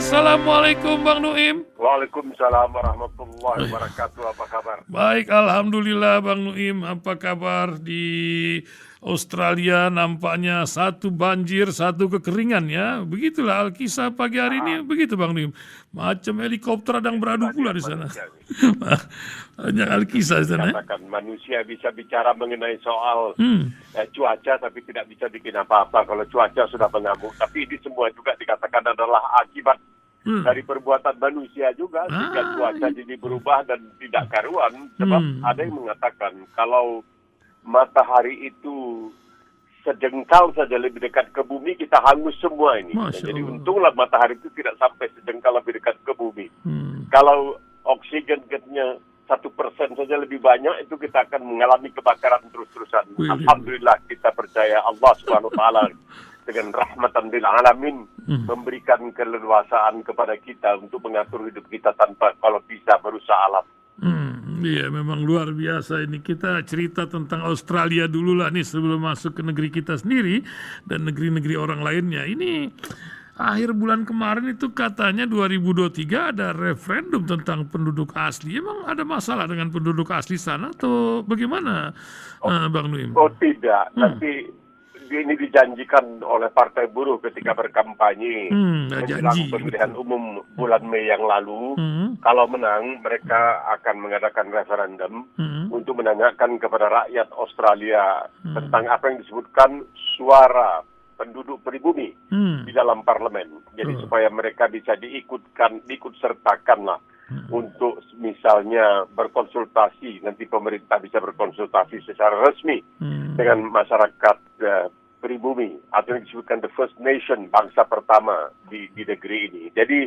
Assalamualaikum Bang Nuim. Waalaikumsalam warahmatullahi wabarakatuh. Apa kabar? Baik, alhamdulillah Bang Nuim. Apa kabar di Australia? Nampaknya satu banjir, satu kekeringan ya. Begitulah Alkisah pagi hari ini. Begitu Bang Nuim. Macam helikopter sedang beradu pula di sana. Banyak Alkisah di sana. Katakan manusia bisa bicara mengenai soal cuaca, tapi tidak bisa bikin apa-apa kalau cuaca sudah mengamuk. Tapi ini semua juga dikatakan adalah akibat dari perbuatan manusia juga. Jika cuaca jadi berubah dan tidak karuan, sebab ada yang mengatakan kalau matahari itu sejengkal saja lebih dekat ke bumi, kita hangus semua ini. Jadi untunglah matahari itu tidak sampai sejengkal lebih dekat ke bumi. Kalau oksigennya 1% saja lebih banyak, itu kita akan mengalami kebakaran terus-terusan. Alhamdulillah kita percaya Allah Subhanahu wa taala dengan rahmatan lil alamin memberikan keleluasaan kepada kita untuk mengatur hidup kita tanpa kalau bisa merusak alam. Iya, memang luar biasa ini. Kita cerita tentang Australia dulu lah nih sebelum masuk ke negeri kita sendiri dan negeri-negeri orang lainnya. Ini akhir bulan kemarin itu katanya 2023 ada referendum tentang penduduk asli. Emang ada masalah dengan penduduk asli sana atau bagaimana, Bang Nuim? Oh tidak, nanti ini dijanjikan oleh Partai Buruh ketika berkampanye menjelang pemilihan umum bulan Mei yang lalu. Kalau menang, mereka akan mengadakan referendum untuk menanyakan kepada rakyat Australia tentang apa yang disebutkan suara penduduk pribumi di dalam parlemen. Jadi supaya mereka bisa diikut sertakan lah untuk misalnya berkonsultasi, nanti pemerintah bisa berkonsultasi secara resmi dengan masyarakat pribumi atau yang disebutkan the First Nation, bangsa pertama di negeri ini. Jadi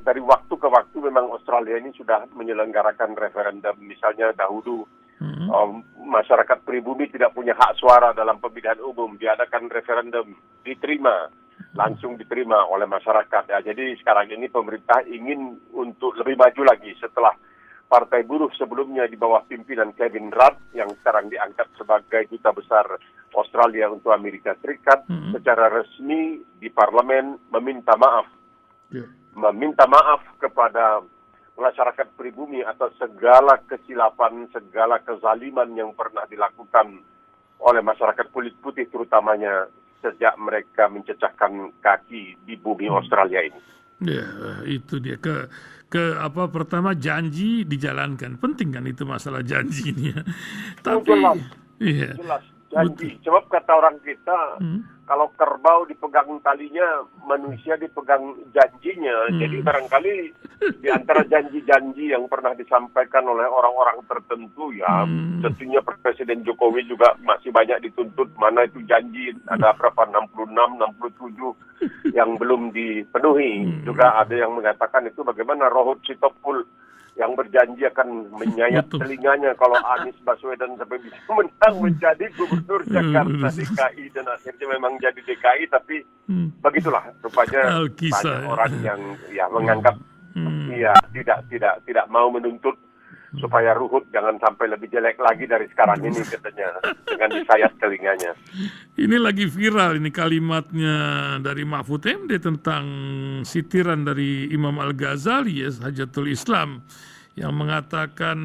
dari waktu ke waktu memang Australia ini sudah menyelenggarakan referendum. Misalnya dahulu masyarakat pribumi tidak punya hak suara dalam pemilihan umum, diadakan referendum, langsung diterima oleh masyarakat. Ya, jadi sekarang ini pemerintah ingin untuk lebih maju lagi setelah Partai Buruh sebelumnya di bawah pimpinan Kevin Rudd yang sekarang diangkat sebagai duta besar Australia untuk Amerika Serikat secara resmi di parlemen meminta maaf kepada masyarakat pribumi atas segala kesilapan, segala kezaliman yang pernah dilakukan oleh masyarakat kulit putih terutamanya sejak mereka mencecahkan kaki di bumi Australia ini. Ya, itu dia pertama janji dijalankan. Penting kan itu masalah janji ini ya. Tapi jelas janji. Sebab kata orang kita, kalau kerbau dipegang talinya, manusia dipegang janjinya. Jadi barangkali di antara janji-janji yang pernah disampaikan oleh orang-orang tertentu ya, tentunya Presiden Jokowi juga masih banyak dituntut. Mana itu janji, ada berapa, 66, 67 yang belum dipenuhi. Juga ada yang mengatakan itu bagaimana Rohut Sitopul yang berjanji akan menyayat telinganya kalau Anies Baswedan sampai bisa menang menjadi gubernur Jakarta DKI, dan akhirnya memang jadi DKI. Tapi begitulah rupanya banyak orang yang menganggap tidak mau menuntut supaya Ruhut jangan sampai lebih jelek lagi dari sekarang ini katanya dengan disayat telinganya. Ini lagi viral ini kalimatnya dari Mahfud MD tentang sitiran dari Imam Al-Ghazali ya, Hajatul Islam, yang mengatakan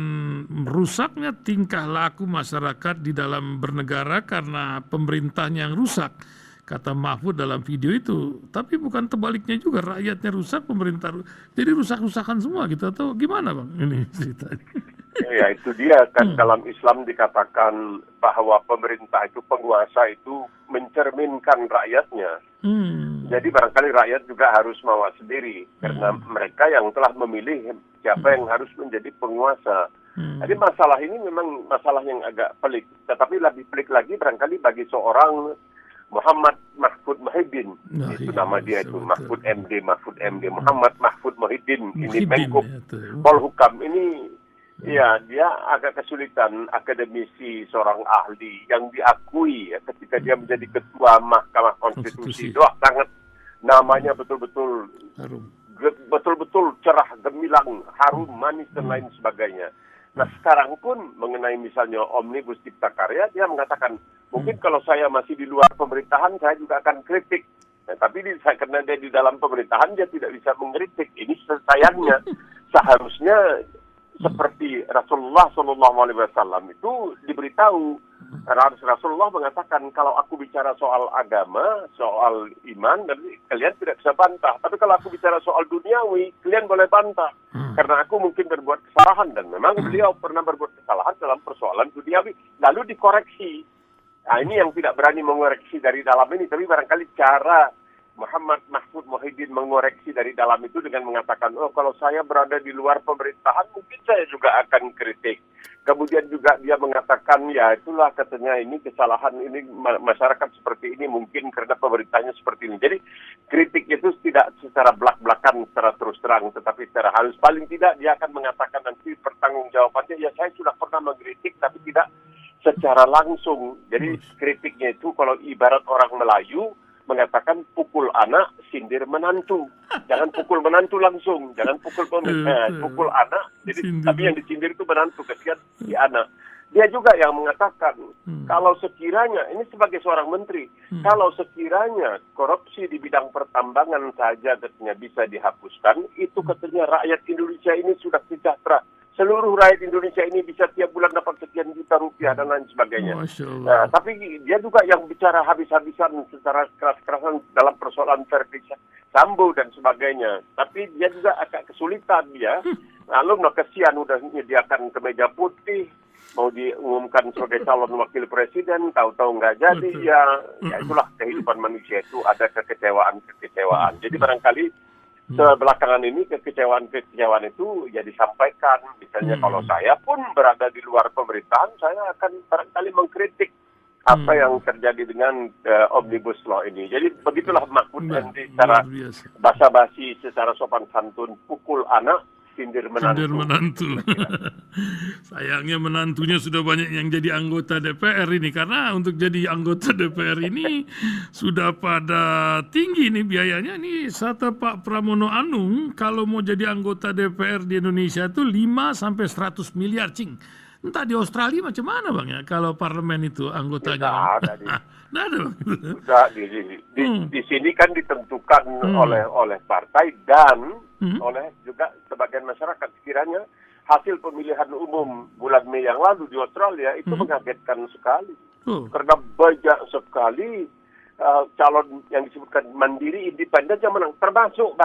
rusaknya tingkah laku masyarakat di dalam bernegara karena pemerintahnya yang rusak. Kata Mahfud dalam video itu, tapi bukan terbaliknya juga, rakyatnya rusak, pemerintah jadi rusak-rusakan semua gitu, atau gimana Bang ini ceritanya? Ya itu dia kan, dalam Islam dikatakan bahwa pemerintah itu, penguasa itu mencerminkan rakyatnya. Jadi barangkali rakyat juga harus mawas sendiri karena mereka yang telah memilih siapa yang harus menjadi penguasa. Jadi masalah ini memang masalah yang agak pelik, tetapi lebih pelik lagi barangkali bagi seorang Muhammad Mahfud Muhyiddin, itu nama dia itu, Mahfud MD, Muhammad Mahfud Muhyiddin, ini Menko Polhukam ini, ya dia agak kesulitan, akademisi, seorang ahli yang diakui ya, ketika dia menjadi ketua Mahkamah Konstitusi. Doa sangat, namanya betul-betul cerah, gemilang, harum, manis dan lain sebagainya. Nah sekarang pun mengenai misalnya Omnibus Cipta Karya, dia mengatakan mungkin kalau saya masih di luar pemerintahan saya juga akan kritik Nah, tapi karena dia di dalam pemerintahan dia tidak bisa mengkritik. Ini sayangnya seharusnya seperti Rasulullah SAW itu diberitahu. Karena Rasulullah mengatakan kalau aku bicara soal agama, soal iman, dan kalian tidak bisa bantah. Tapi kalau aku bicara soal duniawi, kalian boleh bantah. Karena aku mungkin berbuat kesalahan dan memang beliau pernah berbuat kesalahan dalam persoalan duniawi. Lalu dikoreksi. Nah, ini yang tidak berani mengoreksi dari dalam ini, tapi barangkali cara Muhammad Mahfud Muhyiddin mengoreksi dari dalam itu dengan mengatakan, oh kalau saya berada di luar pemerintahan mungkin saya juga akan kritik. Kemudian juga dia mengatakan, ya itulah katanya ini kesalahan ini masyarakat seperti ini mungkin karena pemerintahnya seperti ini. Jadi kritik itu tidak secara belak-belakan, secara terus terang, tetapi secara halus. Paling tidak dia akan mengatakan nanti pertanggungjawabannya, ya saya sudah pernah mengkritik tapi tidak secara langsung. Jadi kritiknya itu kalau ibarat orang Melayu mengatakan pukul anak, sindir menantu. Jangan pukul menantu langsung, jangan pukul pukul anak. Jadi tapi yang disindir itu menantu, kesian si anak. Dia juga yang mengatakan kalau sekiranya ini sebagai seorang menteri, kalau sekiranya korupsi di bidang pertambangan saja katanya bisa dihapuskan, itu katanya rakyat Indonesia ini sudah sejahtera. Seluruh rakyat Indonesia ini bisa tiap bulan dapat sekian juta rupiah dan lain sebagainya. Nah, tapi dia juga yang bicara habis-habisan secara keras-kerasan dalam persoalan Verdi Sambo dan sebagainya. Tapi dia juga agak kesulitan dia. Lalu kesian udah menyediakan kemeja putih, mau diumumkan sebagai calon wakil presiden, tahu-tahu nggak jadi. Ya itulah kehidupan manusia itu ada kekecewaan. Jadi barangkali belakangan ini kekecewaan itu ya disampaikan. Misalnya kalau saya pun berada di luar pemerintahan, saya akan barangkali mengkritik apa yang terjadi dengan Omnibus Law ini. Jadi begitulah Mahfud MD secara basa-basi, secara sopan santun, pukul anak, sindir menantu. Sayangnya menantunya sudah banyak yang jadi anggota DPR ini, karena untuk jadi anggota DPR ini sudah pada tinggi nih biayanya. Nih kata Pak Pramono Anung, kalau mau jadi anggota DPR di Indonesia itu 5-100 miliar, Cing. Entah di Australia macam mana Bang ya kalau parlemen itu anggotanya. Nggak ada. Di sini kan ditentukan oleh partai dan oleh juga sebagian masyarakat. Sekiranya hasil pemilihan umum bulan Mei yang lalu di Australia itu mengagetkan sekali. Karena banyak sekali calon yang disebutkan mandiri, independen yang menang. Termasuk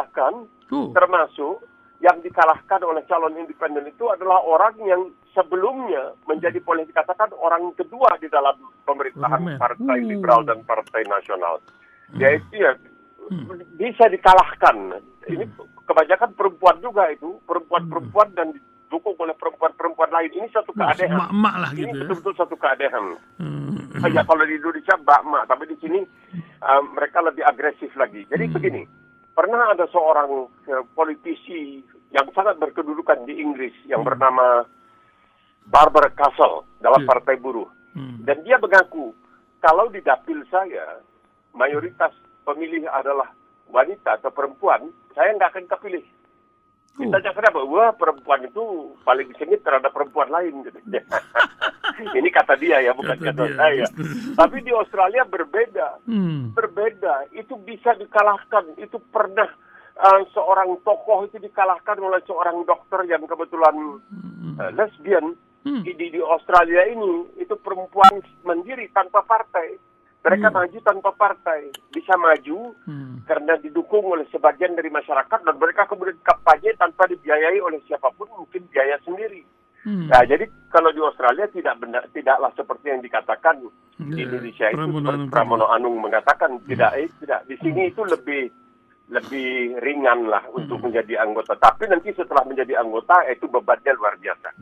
yang dikalahkan oleh calon independen itu adalah orang yang sebelumnya menjadi boleh dikatakan orang kedua di dalam pemerintahan Partai Liberal dan Partai Nasional. Yaitu ya bisa dikalahkan. Ini kebanyakan perempuan juga itu, perempuan dan didukung oleh perempuan lain. Ini satu keanehan. Mak lah gitu. Ini betul-betul satu keanehan. Ya kalau di Indonesia mak, tapi di sini mereka lebih agresif lagi. Jadi begini. Pernah ada seorang politisi yang sangat berkedudukan di Inggris yang bernama Barbara Castle dalam Partai Buruh. Dan dia mengaku, kalau di dapil saya, mayoritas pemilih adalah wanita atau perempuan, saya nggak akan kepilih. Ditanya kenapa? Wah, perempuan itu paling sengit terhadap perempuan lain. Gitu. Ini kata dia ya, bukan kata saya. Tapi di Australia berbeda. Berbeda. Itu bisa dikalahkan. Itu pernah seorang tokoh itu dikalahkan oleh seorang dokter yang kebetulan lesbian. Di Australia ini, itu perempuan mandiri tanpa partai. Mereka maju tanpa partai, bisa maju karena didukung oleh sebagian dari masyarakat dan mereka kemudian kampanye tanpa dibiayai oleh siapapun, mungkin biaya sendiri. Nah, jadi kalau di Australia tidaklah seperti yang dikatakan di Indonesia itu, seperti Pramono Anung mengatakan tidak. Di sini itu lebih ringan lah untuk menjadi anggota. Tapi nanti setelah menjadi anggota itu bebannya luar biasa.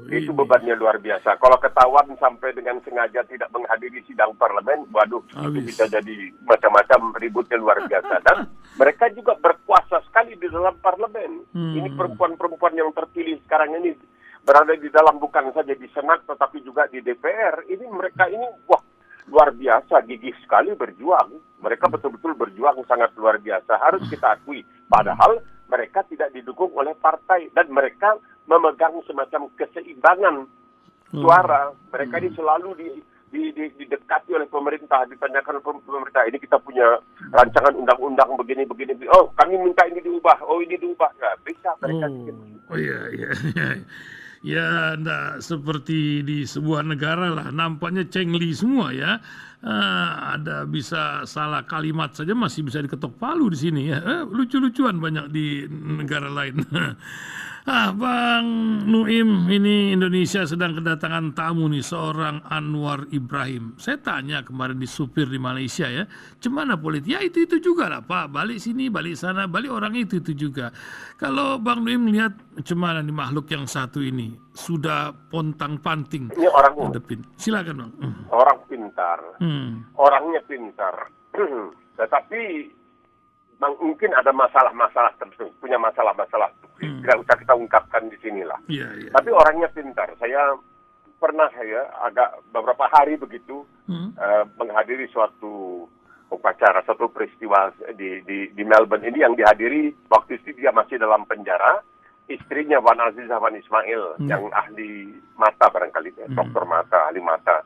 Itu bebannya luar biasa. Kalau ketahuan sampai dengan sengaja tidak menghadiri sidang parlemen, waduh, itu bisa jadi macam-macam ributnya luar biasa. Dan mereka juga berkuasa sekali di dalam parlemen. Ini perempuan-perempuan yang terpilih sekarang ini berada di dalam bukan saja di Senat tetapi juga di DPR. Ini mereka ini luar biasa, gigih sekali berjuang. Mereka betul-betul berjuang sangat luar biasa. Harus kita akui. Padahal mereka tidak didukung oleh partai. Dan mereka memegang semacam keseimbangan suara. Mereka ini selalu didekati oleh pemerintah, ditanyakan oleh pemerintah, ini kita punya rancangan undang-undang begini. Oh, kami minta ini diubah. Oh, ini diubah. Nggak bisa mereka. Oh iya. Ya, enggak seperti di sebuah negara lah. Nampaknya cengli semua ya. Ada bisa salah kalimat saja masih bisa diketok palu di sini ya. Lucu-lucuan banyak di negara lain. Bang Nuim, ini Indonesia sedang kedatangan tamu nih, seorang Anwar Ibrahim. Saya tanya kemarin di supir di Malaysia ya, cemana politik? Ya itu juga lah Pak, balik sini, balik sana, balik orang itu juga. Kalau Bang Nuim melihat cemana nih makhluk yang satu ini, sudah pontang-panting. Ini orang hadapin. Silakan Bang. Orang pintar, orangnya pintar, tetapi mungkin ada masalah-masalah tertentu, punya masalah-masalah tidak usah kita ungkapkan di sinilah. Tapi orangnya pintar. Saya pernah agak beberapa hari begitu menghadiri suatu upacara, satu peristiwa di Melbourne ini yang dihadiri waktu itu dia masih dalam penjara. Istrinya Wan Azizah Wan Ismail yang ahli mata barangkali, dokter mata, ahli mata.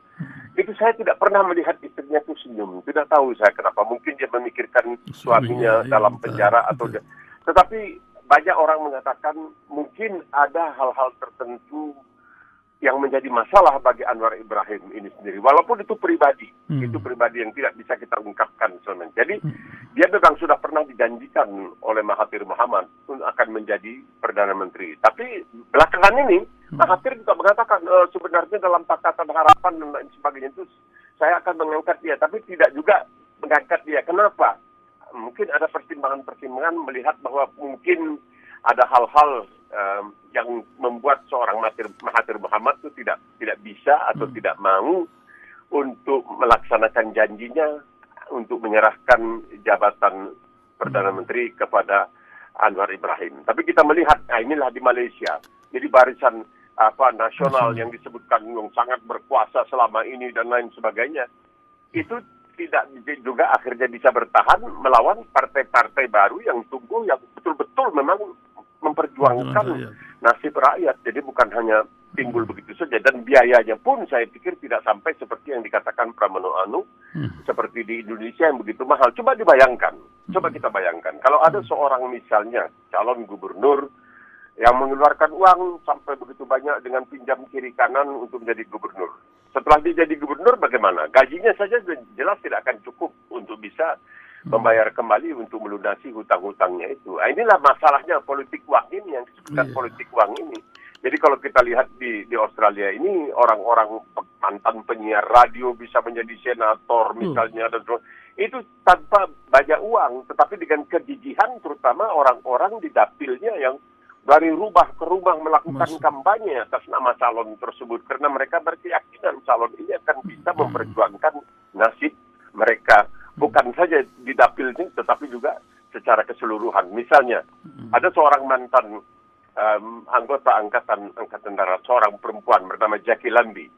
Itu saya tidak pernah melihat istrinya itu senyum. Tidak tahu saya kenapa. Mungkin dia memikirkan suaminya dalam penjara atau tetapi banyak orang mengatakan mungkin ada hal-hal tertentu yang menjadi masalah bagi Anwar Ibrahim ini sendiri. Walaupun itu pribadi yang tidak bisa kita ungkapkan sebenarnya. Jadi dia memang sudah pernah dijanjikan oleh Mahathir Mohamad akan menjadi Perdana Menteri. Tapi belakangan ini Mahathir juga mengatakan sebenarnya dalam Pakatan Harapan dan lain sebagainya itu saya akan mengangkat dia. Tapi tidak juga mengangkat dia. Kenapa? Mungkin ada pertimbangan-pertimbangan melihat bahwa mungkin ada hal-hal yang membuat seorang Mahathir Mohamad itu tidak bisa atau tidak mau untuk melaksanakan janjinya untuk menyerahkan jabatan Perdana Menteri kepada Anwar Ibrahim. Tapi kita melihat, inilah di Malaysia. Jadi barisan nasional yang disebutkan yang sangat berkuasa selama ini dan lain sebagainya, itu tidak juga akhirnya bisa bertahan melawan partai-partai baru yang tumbuh yang betul-betul memang memperjuangkan nasib rakyat. Jadi bukan hanya timbul begitu saja, dan biayanya pun saya pikir tidak sampai seperti yang dikatakan Pramono Anung, seperti di Indonesia yang begitu mahal. Coba kita bayangkan, kalau ada seorang misalnya calon gubernur yang mengeluarkan uang sampai begitu banyak dengan pinjam kiri kanan untuk menjadi gubernur. Setelah dia jadi gubernur bagaimana? Gajinya saja jelas tidak akan cukup untuk bisa membayar kembali untuk melunasi hutang-hutangnya itu. Inilah masalahnya politik uang ini, yang disebutkan politik uang ini. Jadi kalau kita lihat di Australia ini, orang-orang mantan penyiar radio bisa menjadi senator misalnya, dan itu tanpa banyak uang, tetapi dengan kegigihan terutama orang-orang di dapilnya yang dari rumah ke rumah melakukan kampanye atas nama calon tersebut, karena mereka berkeyakinan calon ini akan bisa memperjuangkan nasib mereka, bukan saja di dapilnya tetapi juga secara keseluruhan. Misalnya ada seorang mantan anggota angkatan darat, seorang perempuan bernama Jackie Lambie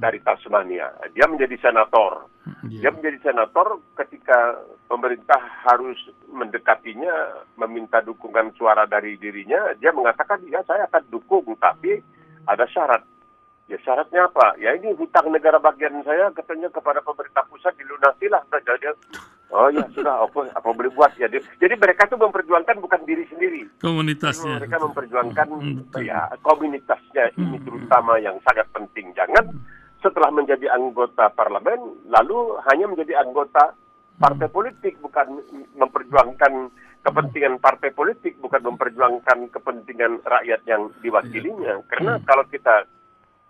dari Tasmania. Dia menjadi senator. Dia menjadi senator ketika pemerintah harus mendekatinya, meminta dukungan suara dari dirinya. Dia mengatakan, ya saya akan dukung, tapi ada syarat. Ya syaratnya apa? Ya ini hutang negara bagian saya katanya kepada pemerintah pusat dilunasilah. Oh ya sudah, apa boleh buat ya. Jadi mereka itu memperjuangkan bukan diri sendiri. Komunitasnya. Mereka memperjuangkan komunitasnya ini terutama yang sangat penting. Jangan setelah menjadi anggota parlemen lalu hanya menjadi anggota partai politik, bukan memperjuangkan kepentingan partai politik, bukan memperjuangkan kepentingan rakyat yang diwakilinya. Karena kalau kita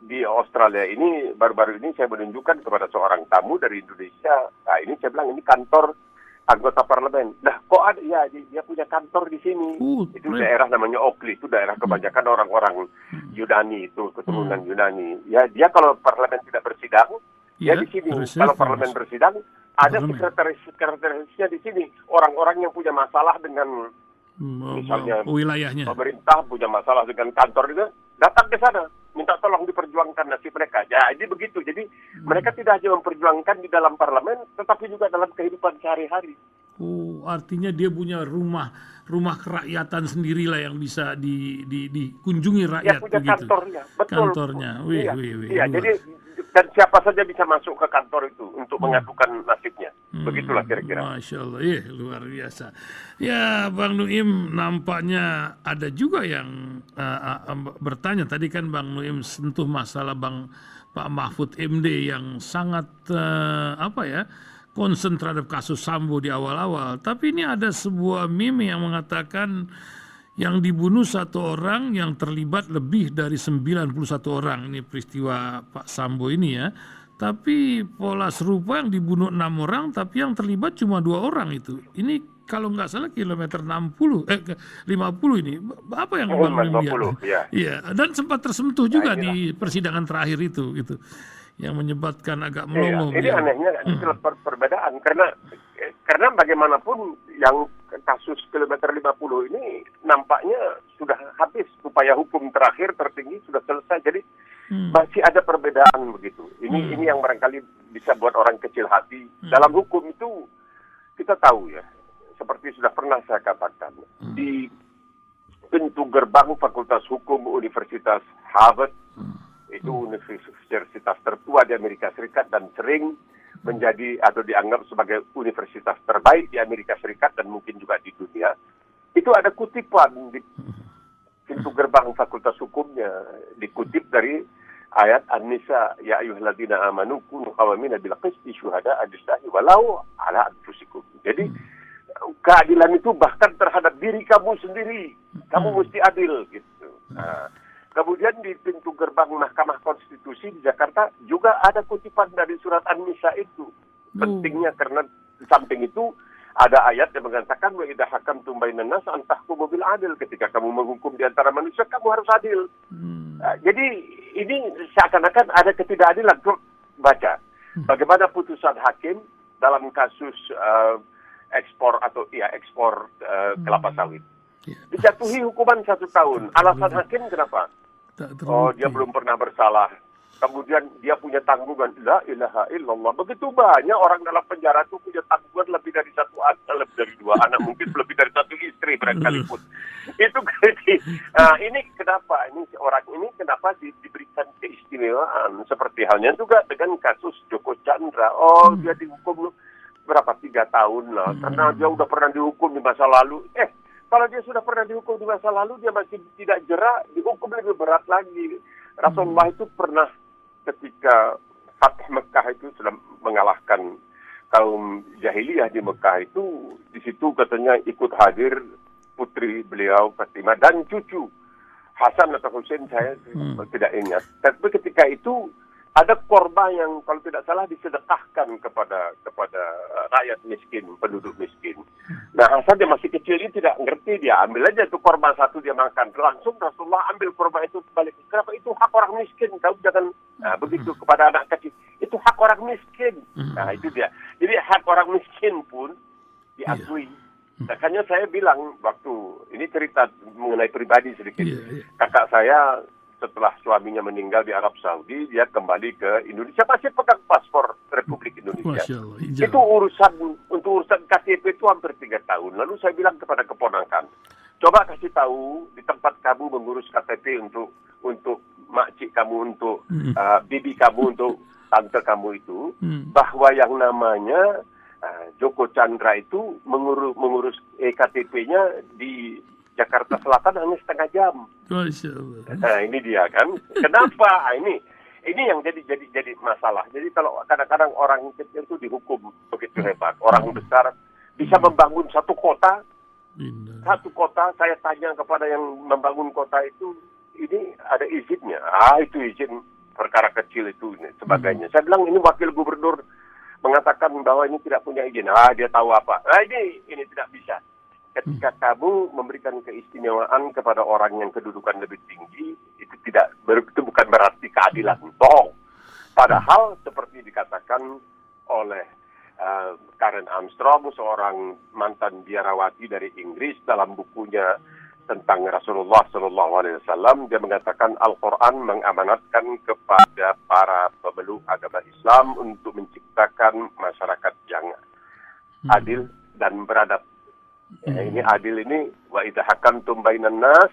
di Australia ini, baru-baru ini saya menunjukkan kepada seorang tamu dari Indonesia. Nah ini saya bilang, ini kantor anggota parlemen. Nah kok ada, ya dia punya kantor di sini. Itu daerah namanya Oakley, itu daerah kebanyakan orang-orang Yunani, itu keturunan Yunani. Ya dia kalau parlemen tidak bersidang, ya di sini. Kalau parlemen bersidang, ada sekretarisnya di sini. Orang-orang yang punya masalah dengan misalnya wilayahnya, pemerintah punya masalah dengan kantor itu, datang ke sana, minta tolong diperjuangkan nasib mereka. Ya, ini begitu. Jadi mereka tidak hanya memperjuangkan di dalam parlemen, tetapi juga dalam kehidupan sehari-hari. Artinya dia punya rumah kerakyatan sendirilah yang bisa dikunjungi rakyat. Ya, punya begitu. Kantornya, betul. Kantornya, Iya, jadi dan siapa saja bisa masuk ke kantor itu untuk mengadukan nasibnya. Begitulah kira-kira. Masya Allah, luar biasa. Ya, Bang Nuim, nampaknya ada juga yang bertanya. Tadi kan Bang Nuim sentuh masalah Pak Mahfud MD yang sangat concern terhadap kasus Sambo di awal-awal. Tapi ini ada sebuah meme yang mengatakan yang dibunuh 1 orang, yang terlibat lebih dari 91 orang. Ini peristiwa Pak Sambo ini ya. Tapi pola serupa yang dibunuh 6 orang, tapi yang terlibat cuma 2 orang itu. Ini kalau nggak salah kilometer 50 ini. Apa yang Bang lihat? Iya, dan sempat tersentuh juga di persidangan terakhir itu gitu. Yang menyebabkan agak melongo. Ini anehnya perbedaan karena bagaimanapun yang kasus kilometer 50 ini nampaknya sudah habis, upaya hukum terakhir tertinggi sudah selesai, jadi masih ada perbedaan begitu. Ini yang barangkali bisa buat orang kecil hati. Dalam hukum itu kita tahu ya, seperti sudah pernah saya katakan, di pintu gerbang Fakultas Hukum Universitas Harvard, itu universitas tertua di Amerika Serikat dan sering menjadi atau dianggap sebagai universitas terbaik di Amerika Serikat dan mungkin juga di dunia. Itu ada kutipan di pintu gerbang fakultas hukumnya, dikutip dari ayat An-Nisa, ya ayyuhalladzina amanu kunu qawamina bil qisti syuhada'a lillahi walau ala anfusikum. Jadi keadilan itu bahkan terhadap diri kamu sendiri, kamu mesti adil gitu. Kemudian di pintu gerbang Mahkamah Konstitusi di Jakarta juga ada kutipan dari surat An-Nisa itu. Pentingnya karena di samping itu ada ayat yang mengatakan wa idza hakamtum bainan nas an tahkumu bil adil, ketika kamu menghukum di antara manusia kamu harus adil. Jadi ini seakan-akan ada ketidakadilan. Baca bagaimana putusan hakim dalam kasus ekspor kelapa sawit. Dijatuhi hukuman 1 tahun. Alasan hakim kenapa? Dia belum pernah bersalah. Kemudian dia punya tanggungan. La ilaha illallah. Begitu banyak orang dalam penjara itu punya tanggungan lebih dari 1 anak, lebih dari 2 anak, mungkin lebih dari 1 istri barangkali pun. Itu ini kenapa? Orang ini kenapa diberikan keistimewaan? Seperti halnya juga dengan kasus Joko Chandra. Dia dihukum berapa? 3 tahun lah. Karena dia udah pernah dihukum di masa lalu. Kalau dia sudah pernah dihukum di masa lalu, dia masih tidak jera, dihukum lebih berat lagi. Rasulullah itu pernah ketika Fatih Mekah itu sudah mengalahkan kaum jahiliyah di Mekah itu, di situ katanya ikut hadir putri beliau Fatimah dan cucu Hasan atau Husain, saya tidak ingat. Tapi ketika itu ada korban yang kalau tidak salah disedekahkan kepada rakyat miskin, penduduk miskin. Nah, Hasan dia masih kecil, ini tidak ngerti, dia ambil aja itu korban 1 dia makan. Langsung Rasulullah ambil korban itu balik. Kenapa? Itu hak orang miskin, kau jangan begitu kepada anak kecil. Itu hak orang miskin. Nah, itu dia. Jadi hak orang miskin pun diakui. Makanya saya bilang waktu ini cerita mengenai pribadi sedikit. Kakak saya setelah suaminya meninggal di Arab Saudi, dia kembali ke Indonesia, masih pegang paspor Republik Indonesia. Itu untuk urusan KTP itu hampir 3 tahun. Lalu saya bilang kepada keponakan, coba kasih tahu di tempat kamu mengurus KTP untuk makcik kamu, untuk bibi kamu, untuk tante kamu itu, bahwa yang namanya Joko Chandra itu mengurus KTP-nya di Jakarta Selatan hanya setengah jam. Masya Allah. Nah, ini dia kan. Kenapa? Ini yang jadi masalah. Jadi kalau kadang-kadang orang kecil itu dihukum begitu hebat, orang besar bisa membangun satu kota. Satu kota, saya tanya kepada yang membangun kota itu, ini ada izinnya. Itu izin perkara kecil itu sebagainya. Saya bilang ini wakil gubernur mengatakan bahwa ini tidak punya izin. Dia tahu apa? Ini tidak bisa. Ketika kamu memberikan keistimewaan kepada orang yang kedudukan lebih tinggi, itu bukan berarti keadilan. Bohong. Padahal seperti dikatakan oleh Karen Armstrong, seorang mantan biarawati dari Inggris, dalam bukunya tentang Rasulullah SAW, dia mengatakan Al-Quran mengamanatkan kepada para pemeluk agama Islam untuk menciptakan masyarakat yang adil dan beradab. Ini adil ini wa idza hakamtum bainan nas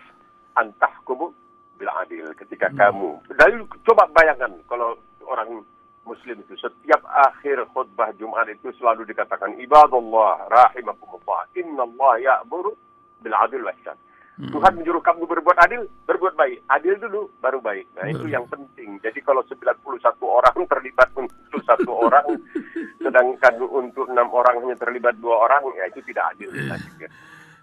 an tahkumu bil adil. Ketika kamu, dari coba bayangkan kalau orang Muslim itu setiap akhir khutbah Jumat itu selalu dikatakan ibadallah rahimakumullah innallaha ya'muru bil 'adli wal ihsan. Tuhan menyuruh kamu berbuat adil, berbuat baik. Adil dulu, baru baik. Nah, itu yang penting. Jadi kalau 91 orang terlibat untuk 1 orang, sedangkan untuk 6 orang hanya terlibat 2 orang, ya itu tidak adil.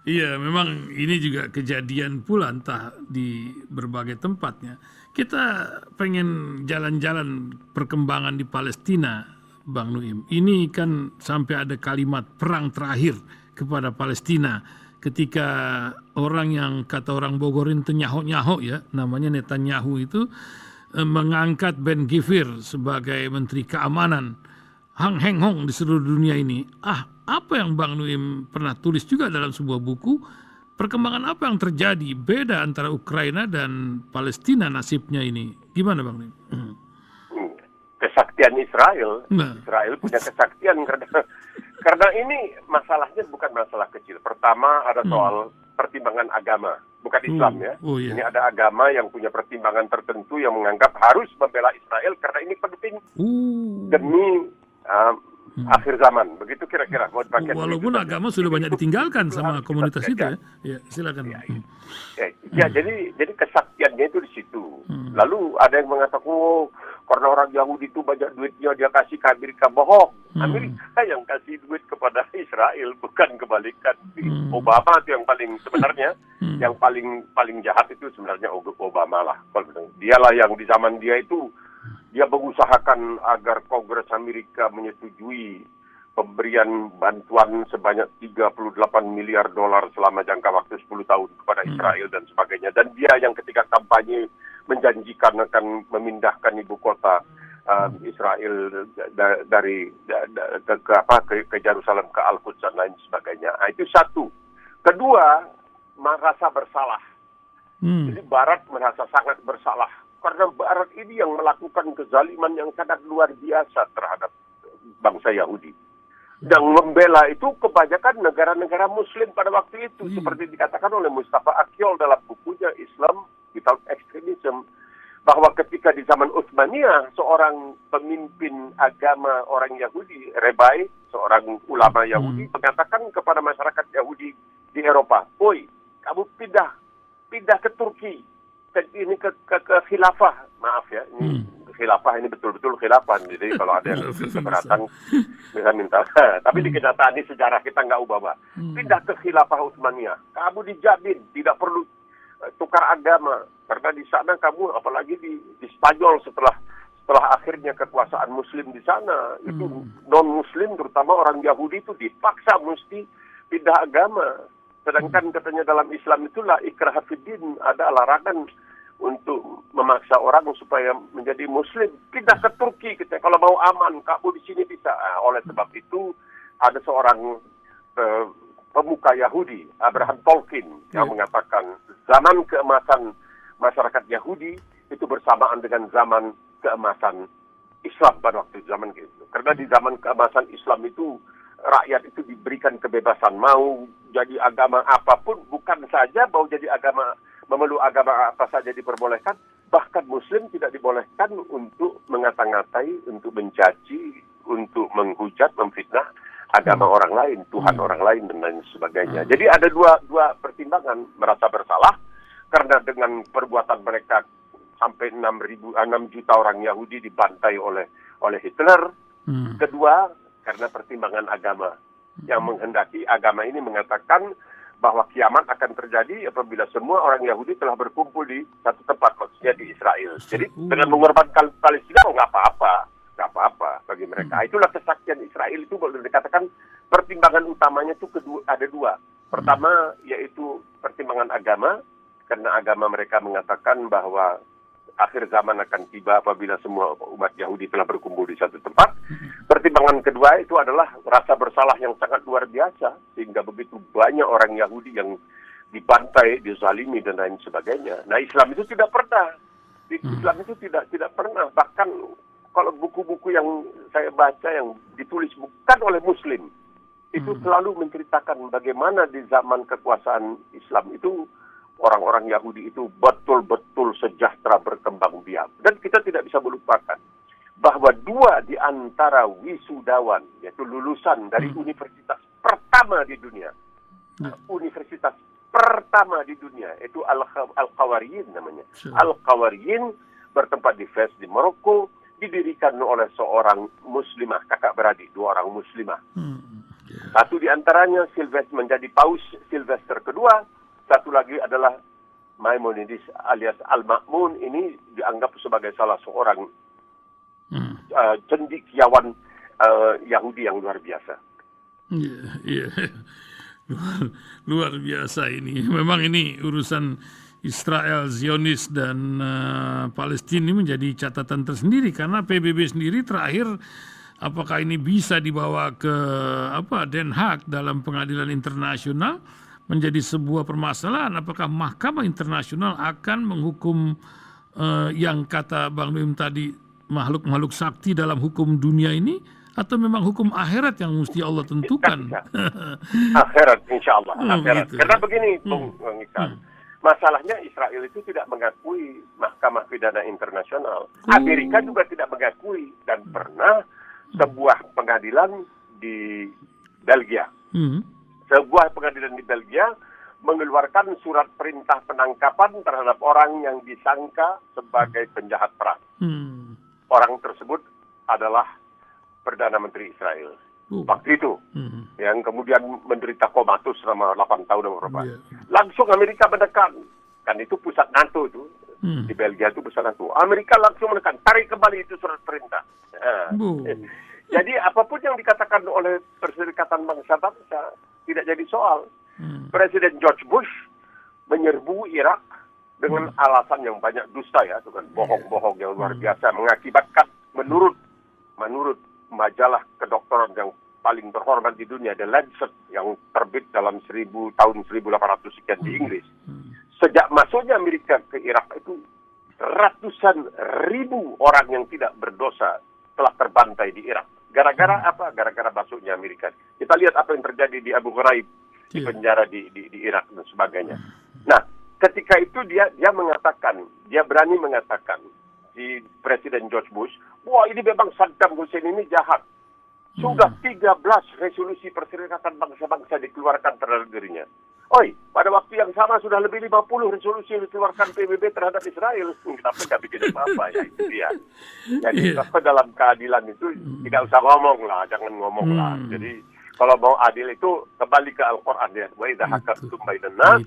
Iya, memang ini juga kejadian pula entah di berbagai tempatnya. Kita pengen jalan-jalan perkembangan di Palestina, Bang Nuim. Ini kan sampai ada kalimat perang terakhir kepada Palestina. Ketika orang yang kata orang Bogorin itu nyahok-nyahok ya, namanya Netanyahu itu mengangkat Ben Gvir sebagai Menteri Keamanan. Hang Heng Hong di seluruh dunia ini. Apa yang Bang Nuim pernah tulis juga dalam sebuah buku, perkembangan apa yang terjadi, beda antara Ukraina dan Palestina nasibnya ini. Gimana Bang Nuim? Kesaktian Israel. Israel punya kesaktian karena ini masalahnya bukan masalah kecil. Pertama ada soal pertimbangan agama, bukan Islam ya. Iya. Ini ada agama yang punya pertimbangan tertentu yang menganggap harus membela Israel karena ini penting demi akhir zaman. Begitu kira-kira. Walaupun agama sudah banyak ditinggalkan sama komunitas itu ya. Ya, silakan. Jadi kesaktiannya itu di situ. Lalu ada yang mengatakan, karena orang Yahudi itu banyak duitnya dia kasih ke Amerika. Bohong. Amerika yang kasih duit kepada Israel, bukan kebalikan. Obama itu yang paling sebenarnya, yang paling jahat itu sebenarnya Obama lah. Dialah yang di zaman dia itu, dia mengusahakan agar Kongres Amerika menyetujui pemberian bantuan sebanyak 38 miliar dolar selama jangka waktu 10 tahun kepada Israel dan sebagainya. Dan dia yang ketika kampanye menjanjikan akan memindahkan ibu kota Israel dari ke Yerusalem ke Al-Quds dan lain sebagainya. Itu satu. Kedua, merasa bersalah. Jadi Barat merasa sangat bersalah karena Barat ini yang melakukan kezaliman yang sangat luar biasa terhadap bangsa Yahudi. Dan membela itu kebanyakan negara-negara Muslim pada waktu itu, seperti dikatakan oleh Mustafa Akyol dalam bukunya Islam Without Extremism, bahwa ketika di zaman Utsmaniyah seorang pemimpin agama orang Yahudi, Rebai, seorang ulama Yahudi, mengatakan kepada masyarakat Yahudi di Eropa, "Oi, kamu pindah ke Turki, ke khilafah, maaf ya, ini khilafah ini betul-betul khilafah, jadi kalau ada yang keberatan bisa minta. Tapi di kenyataan ini sejarah kita nggak ubah. Pindah ke khilafah Utsmaniyah, kamu dijamin tidak perlu tukar agama, karena di sana kamu apalagi di Spanyol setelah akhirnya kekuasaan Muslim di sana itu non-Muslim terutama orang Yahudi itu dipaksa mesti pindah agama. Sedangkan katanya dalam Islam itulah ikrah fiddin, ada larangan untuk memaksa orang supaya menjadi Muslim. Pindah ke Turki kita kalau mau aman, kamu di sini bisa. Oleh sebab itu ada seorang pemuka Yahudi, Abraham Tolkien, yang mengatakan zaman keemasan masyarakat Yahudi itu bersamaan dengan zaman keemasan Islam pada waktu zaman itu. Karena di zaman keemasan Islam itu rakyat itu diberikan kebebasan mau jadi agama apapun, bukan saja mau jadi agama, memeluk agama apa saja diperbolehkan, bahkan Muslim tidak dibolehkan untuk mengata-ngatai, untuk mencaci, untuk menghujat, memfitnah agama orang lain, Tuhan orang lain dan lain sebagainya. Jadi ada dua pertimbangan, merasa bersalah karena dengan perbuatan mereka sampai 6 juta orang Yahudi dibantai oleh Hitler. Kedua, karena pertimbangan agama yang menghendaki agama ini mengatakan bahwa kiamat akan terjadi apabila semua orang Yahudi telah berkumpul di satu tempat, maksudnya di Israel. Jadi dengan mengorbankan Palestina nggak apa-apa bagi mereka. Itulah kesaktian Israel itu boleh dikatakan pertimbangan utamanya itu ada dua. Pertama yaitu pertimbangan agama, karena agama mereka mengatakan bahwa akhir zaman akan tiba apabila semua umat Yahudi telah berkumpul di satu tempat. Pertimbangan kedua itu adalah rasa bersalah yang sangat luar biasa, sehingga begitu banyak orang Yahudi yang dibantai, dizalimi dan lain sebagainya. Nah, Islam itu tidak pernah. Islam itu tidak pernah. Bahkan kalau buku-buku yang saya baca yang ditulis bukan oleh Muslim, itu selalu menceritakan bagaimana di zaman kekuasaan Islam itu orang-orang Yahudi itu betul-betul sejahtera, berkembang biak. Dan kita tidak bisa melupakan bahwa 2 di antara wisudawan, yaitu lulusan dari universitas pertama di dunia, universitas pertama di dunia, itu Al-Qawariyin namanya. Al-Qawariyin bertempat di Fes di Maroko, didirikan oleh seorang muslimah, kakak beradik, 2 orang muslimah. Satu di antaranya menjadi Paus Sylvester kedua, satu lagi adalah Maimonides alias Al-Ma'mun. Ini dianggap sebagai salah seorang cendekiawan Yahudi yang luar biasa. Iya. Luar biasa ini. Memang ini urusan Israel, Zionis, dan Palestina ini menjadi catatan tersendiri karena PBB sendiri terakhir apakah ini bisa dibawa ke Den Haag dalam pengadilan internasional menjadi sebuah permasalahan. Apakah Mahkamah Internasional akan menghukum yang kata Bang Nuim tadi makhluk-makhluk sakti dalam hukum dunia ini, atau memang hukum akhirat yang mesti Allah tentukan? Akhirat, insya Allah. Akhirat. Gitu. Karena begini, Bung Iqbal. Masalahnya Israel itu tidak mengakui Mahkamah Pidana Internasional. Amerika juga tidak mengakui, dan pernah sebuah pengadilan di Belgia. Sebuah pengadilan di Belgia mengeluarkan surat perintah penangkapan terhadap orang yang disangka sebagai penjahat perang. Orang tersebut adalah Perdana Menteri Israel waktu itu, yang kemudian menderita komatus selama 8 tahun berapa. Langsung Amerika menekan, kan itu pusat NATO itu, di Belgia itu pusat NATO. Amerika langsung menekan, tarik kembali itu surat perintah. Jadi apapun yang dikatakan oleh Perserikatan Bangsa-Bangsa tidak jadi soal. Presiden George Bush menyerbu Irak dengan alasan yang banyak dusta, ya, dengan bohong-bohong yang luar biasa, mengakibatkan menurut majalah kedokteran yang paling terhormat di dunia, The Lancet, yang terbit dalam tahun 1800 sekian di Inggris. Sejak masuknya Amerika ke Irak itu, ratusan ribu orang yang tidak berdosa telah terbantai di Irak. Gara-gara apa? Gara-gara masuknya Amerika. Kita lihat apa yang terjadi di Abu Ghraib, di penjara di Irak dan sebagainya. Nah, ketika itu dia berani mengatakan, di Presiden George Bush, wah, ini memang Saddam Hussein ini jahat. Sudah 13 resolusi Perserikatan Bangsa-Bangsa dikeluarkan terhadap dirinya. Oi, pada waktu yang sama sudah lebih 50 resolusi yang dikeluarkan PBB terhadap Israel. Kenapa nggak bikin apa-apa, ya itu dia. Jadi dalam keadilan itu tidak usah ngomong lah, jangan ngomong lah. Jadi kalau mau adil itu kembali ke Al-Quran, ya. Wa idza hakamtum bainan nas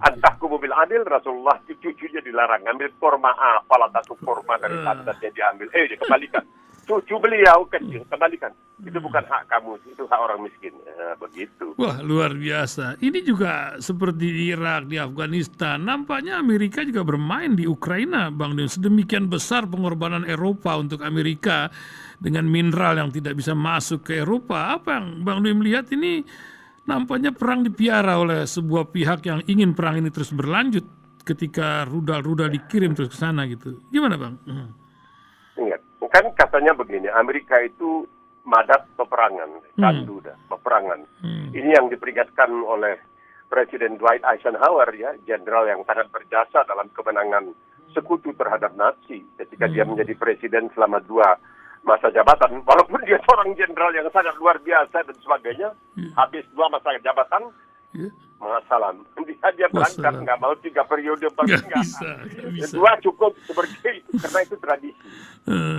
an tahkumu bil adil. Rasulullah cucunya dilarang ngambil kurma, apalah satu kurma dari sandatnya diambil. Dikembalikan. Cucu beliau kecil, kembalikan. Itu bukan hak kamu, itu hak orang miskin. Begitu. Wah, luar biasa. Ini juga seperti di Irak, di Afghanistan. Nampaknya Amerika juga bermain di Ukraina, Bang Nuim. Sedemikian besar pengorbanan Eropa untuk Amerika dengan mineral yang tidak bisa masuk ke Eropa. Apa yang Bang Nuim lihat ini, nampaknya perang dipiara oleh sebuah pihak yang ingin perang ini terus berlanjut ketika rudal-rudal dikirim terus ke sana gitu. Gimana, Bang? Ingat, kan katanya begini, Amerika itu madat peperangan, candu dah, peperangan. Ini yang diperingatkan oleh Presiden Dwight Eisenhower, ya, jenderal yang sangat berjasa dalam kemenangan sekutu terhadap Nazi ketika dia menjadi presiden selama 2 masa jabatan. Walaupun dia seorang jenderal yang sangat luar biasa dan sebagainya, habis 2 masa jabatan, Masalam. Dia berangkat, nggak mau 3 periode, nggak bisa. 2 cukup seperti itu, karena itu tradisi.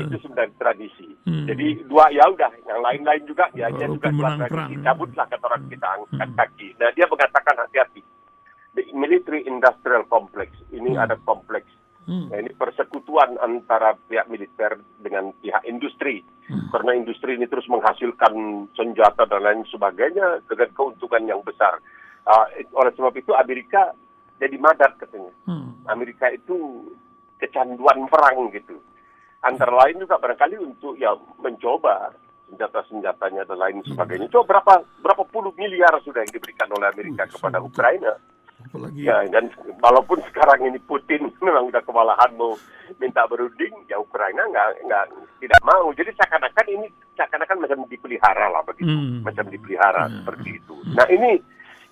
Itu sebenarnya tradisi. Jadi 2 ya udah, yang lain-lain juga dia juga tradisi. Cabutlah kata orang kita, angkat kaki. Nah, dia mengatakan hati-hati. The military industrial complex, ini ada kompleks. Nah, ini persekutuan antara pihak militer dengan pihak industri. Karena industri ini terus menghasilkan senjata dan lain sebagainya dengan keuntungan yang besar. Oleh sebab itu Amerika jadi madat katanya. Amerika itu kecanduan perang gitu. Antara lain juga barangkali untuk ya mencoba senjata-senjatanya dan lain sebagainya. Itu berapa puluh miliar sudah yang diberikan oleh Amerika kepada Ukraina. Apalagi... Ya, dan walaupun sekarang ini Putin memang udah kewalahan mau minta berunding, ya Ukraina tidak mau. Jadi seakan-akan macam dipelihara lah begitu, macam dipelihara seperti itu. Nah, ini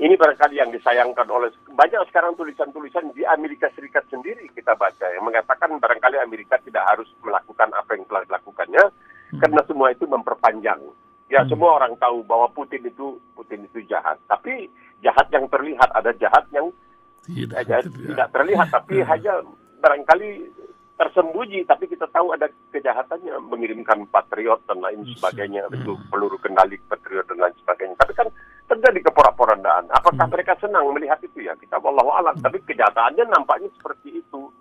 ini barangkali yang disayangkan oleh banyak sekarang tulisan-tulisan di Amerika Serikat sendiri kita baca yang mengatakan barangkali Amerika tidak harus melakukan apa yang telah dilakukannya karena semua itu memperpanjang. Ya semua orang tahu bahwa Putin itu jahat, tapi jahat yang terlihat, ada jahat yang tidak terlihat, tapi hanya barangkali tersembunyi, tapi kita tahu ada kejahatannya, mengirimkan Patriot dan lain sebagainya, itu peluru kendali Patriot dan lain sebagainya. Tapi kan terjadi keporak-porandaan. Apakah mereka senang melihat itu ya? Kita wallahu alam. Tapi kejahatannya nampaknya seperti itu.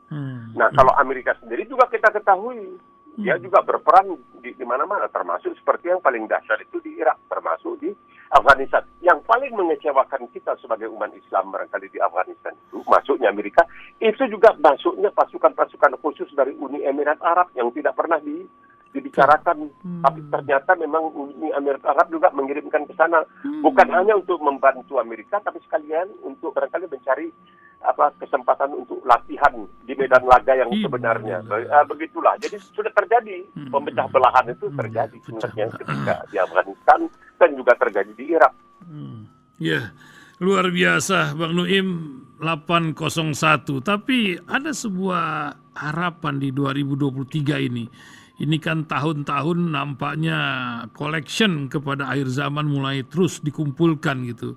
Nah, kalau Amerika sendiri juga kita ketahui, dia juga berperan di mana-mana, termasuk seperti yang paling dahsyat itu di Irak, termasuk di Afghanistan. Yang paling mengecewakan kita sebagai umat Islam barangkali di Afghanistan itu, masuknya Amerika, itu juga masuknya pasukan-pasukan khusus dari Uni Emirat Arab yang tidak pernah dibicarakan. Tapi ternyata memang Uni Emirat Arab juga mengirimkan ke sana, bukan hanya untuk membantu Amerika, tapi sekalian untuk barangkali mencari kesempatan untuk latihan di medan laga yang sebenarnya. Begitulah. Jadi sudah terjadi pemecah belahan itu terjadi sebenarnya ketika di Afghanistan dan juga terjadi di Irak. Ya, luar biasa Bang Nuim 801. Tapi ada sebuah harapan di 2023 ini. Ini kan tahun-tahun nampaknya collection kepada akhir zaman mulai terus dikumpulkan gitu.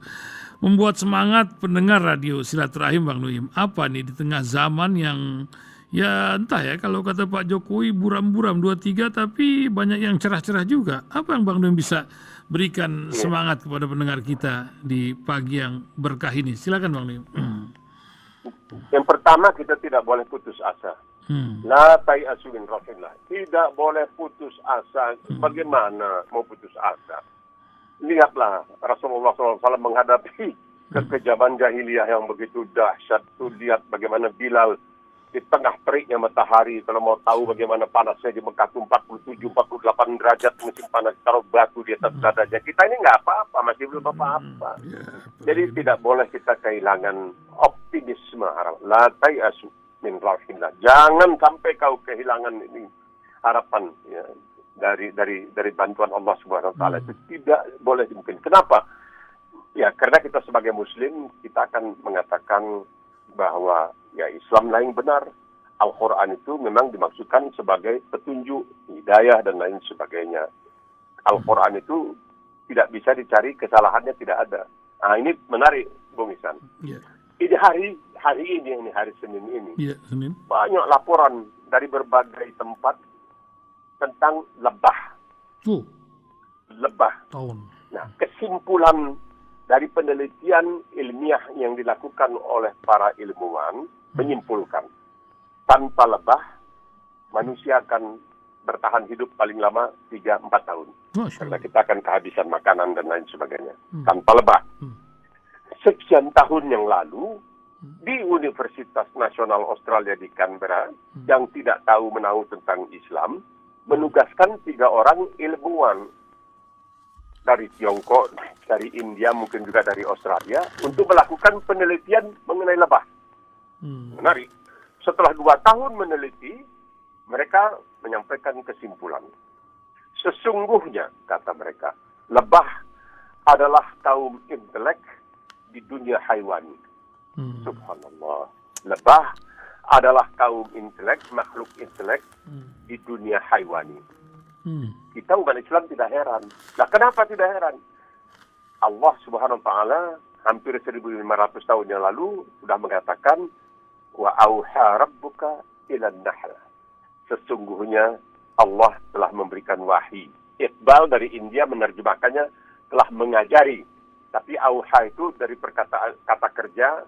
Membuat semangat pendengar radio Silaturahim Bang Nuim. Apa nih di tengah zaman yang ya entah ya, kalau kata Pak Jokowi buram-buram 23 tapi banyak yang cerah-cerah juga. Apa yang Bang Nuim bisa berikan semangat kepada pendengar kita di pagi yang berkah ini? Silakan Bang Nuim. Yang pertama, kita tidak boleh putus asa. La tayasu min rauhillah. Tidak boleh putus asa. Bagaimana mau putus asa? Lihatlah Rasulullah SAW menghadapi kekejaman jahiliyah yang begitu dahsyat. Lihat bagaimana Bilal di tengah teriknya matahari, kalau mau tahu bagaimana panasnya di Mekah itu 47-48 derajat musim panas, taruh batu di atas dadanya. Kita ini nggak apa-apa, masih belum apa-apa. Jadi tidak boleh kita kehilangan optimisme. La tayasu min rauhillah. Jangan sampai kau kehilangan ini harapan ya, dari bantuan Allah Subhanahu wa taala. Itu tidak boleh dimungkin. Kenapa? Ya, karena kita sebagai muslim kita akan mengatakan bahwa ya Islam yang benar. Al-Qur'an itu memang dimaksudkan sebagai petunjuk, hidayah dan lain sebagainya. Al-Qur'an itu tidak bisa dicari kesalahannya, tidak ada. Nah, ini menarik Bung Ihsan. Ini hari ini hari Senin ini. Senin. Banyak laporan dari berbagai tempat tentang lebah. Lebah. Nah, kesimpulan dari penelitian ilmiah yang dilakukan oleh para ilmuwan menyimpulkan tanpa lebah manusia akan bertahan hidup paling lama 3-4 tahun. Karena kita akan kehabisan makanan dan lain sebagainya. Tanpa lebah. Sekian tahun yang lalu di Universitas Nasional Australia di Canberra yang tidak tahu menahu tentang Islam menugaskan 3 orang ilmuwan dari Tiongkok, dari India, mungkin juga dari Australia untuk melakukan penelitian mengenai lebah. Menarik. Setelah 2 tahun meneliti, mereka menyampaikan kesimpulan. Sesungguhnya, kata mereka, lebah adalah kaum intelek di dunia haiwani. Subhanallah. Lebah adalah kaum intelek, makhluk intelek di dunia haiwani. Kita umat Islam tidak heran. Nah, kenapa tidak heran? Allah Subhanahu wa taala hampir 1500 tahun yang lalu sudah mengatakan wa auha rabbuka ilan nahl. Sesungguhnya Allah telah memberikan wahyi. Iqbal dari India menerjemahkannya telah mengajari. Tapi auha itu dari perkataan kata kerja,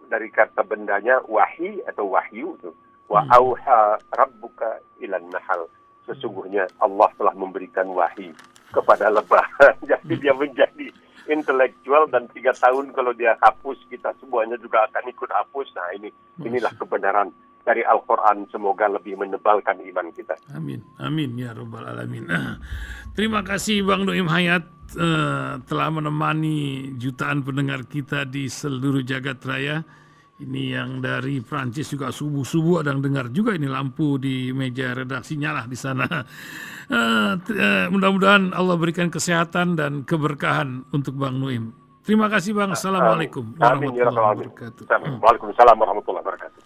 dari kata bendanya wahi atau wahyu itu. Wa auha rabbuka ilan nahl. Sesungguhnya Allah telah memberikan wahyi kepada lebah. Jadi dia menjadi intelektual dan 3 tahun kalau dia hapus, kita semuanya juga akan ikut hapus. Nah, inilah kebenaran dari Al-Quran. Semoga lebih menebalkan iman kita. Amin. Amin ya Rabbal Alamin. Terima kasih Bang Nuim Hayat telah menemani jutaan pendengar kita di seluruh jagat raya. Ini yang dari Prancis juga subuh-subuh ada yang dengar juga ini lampu di meja redaksi nyala di sana. Mudah-mudahan Allah berikan kesehatan dan keberkahan untuk Bang Nuim. Terima kasih Bang. Assalamualaikum Amin ya rabbal warahmatullahi alamin. wabarakatuh. Waalaikumsalam warahmatullahi wabarakatuh.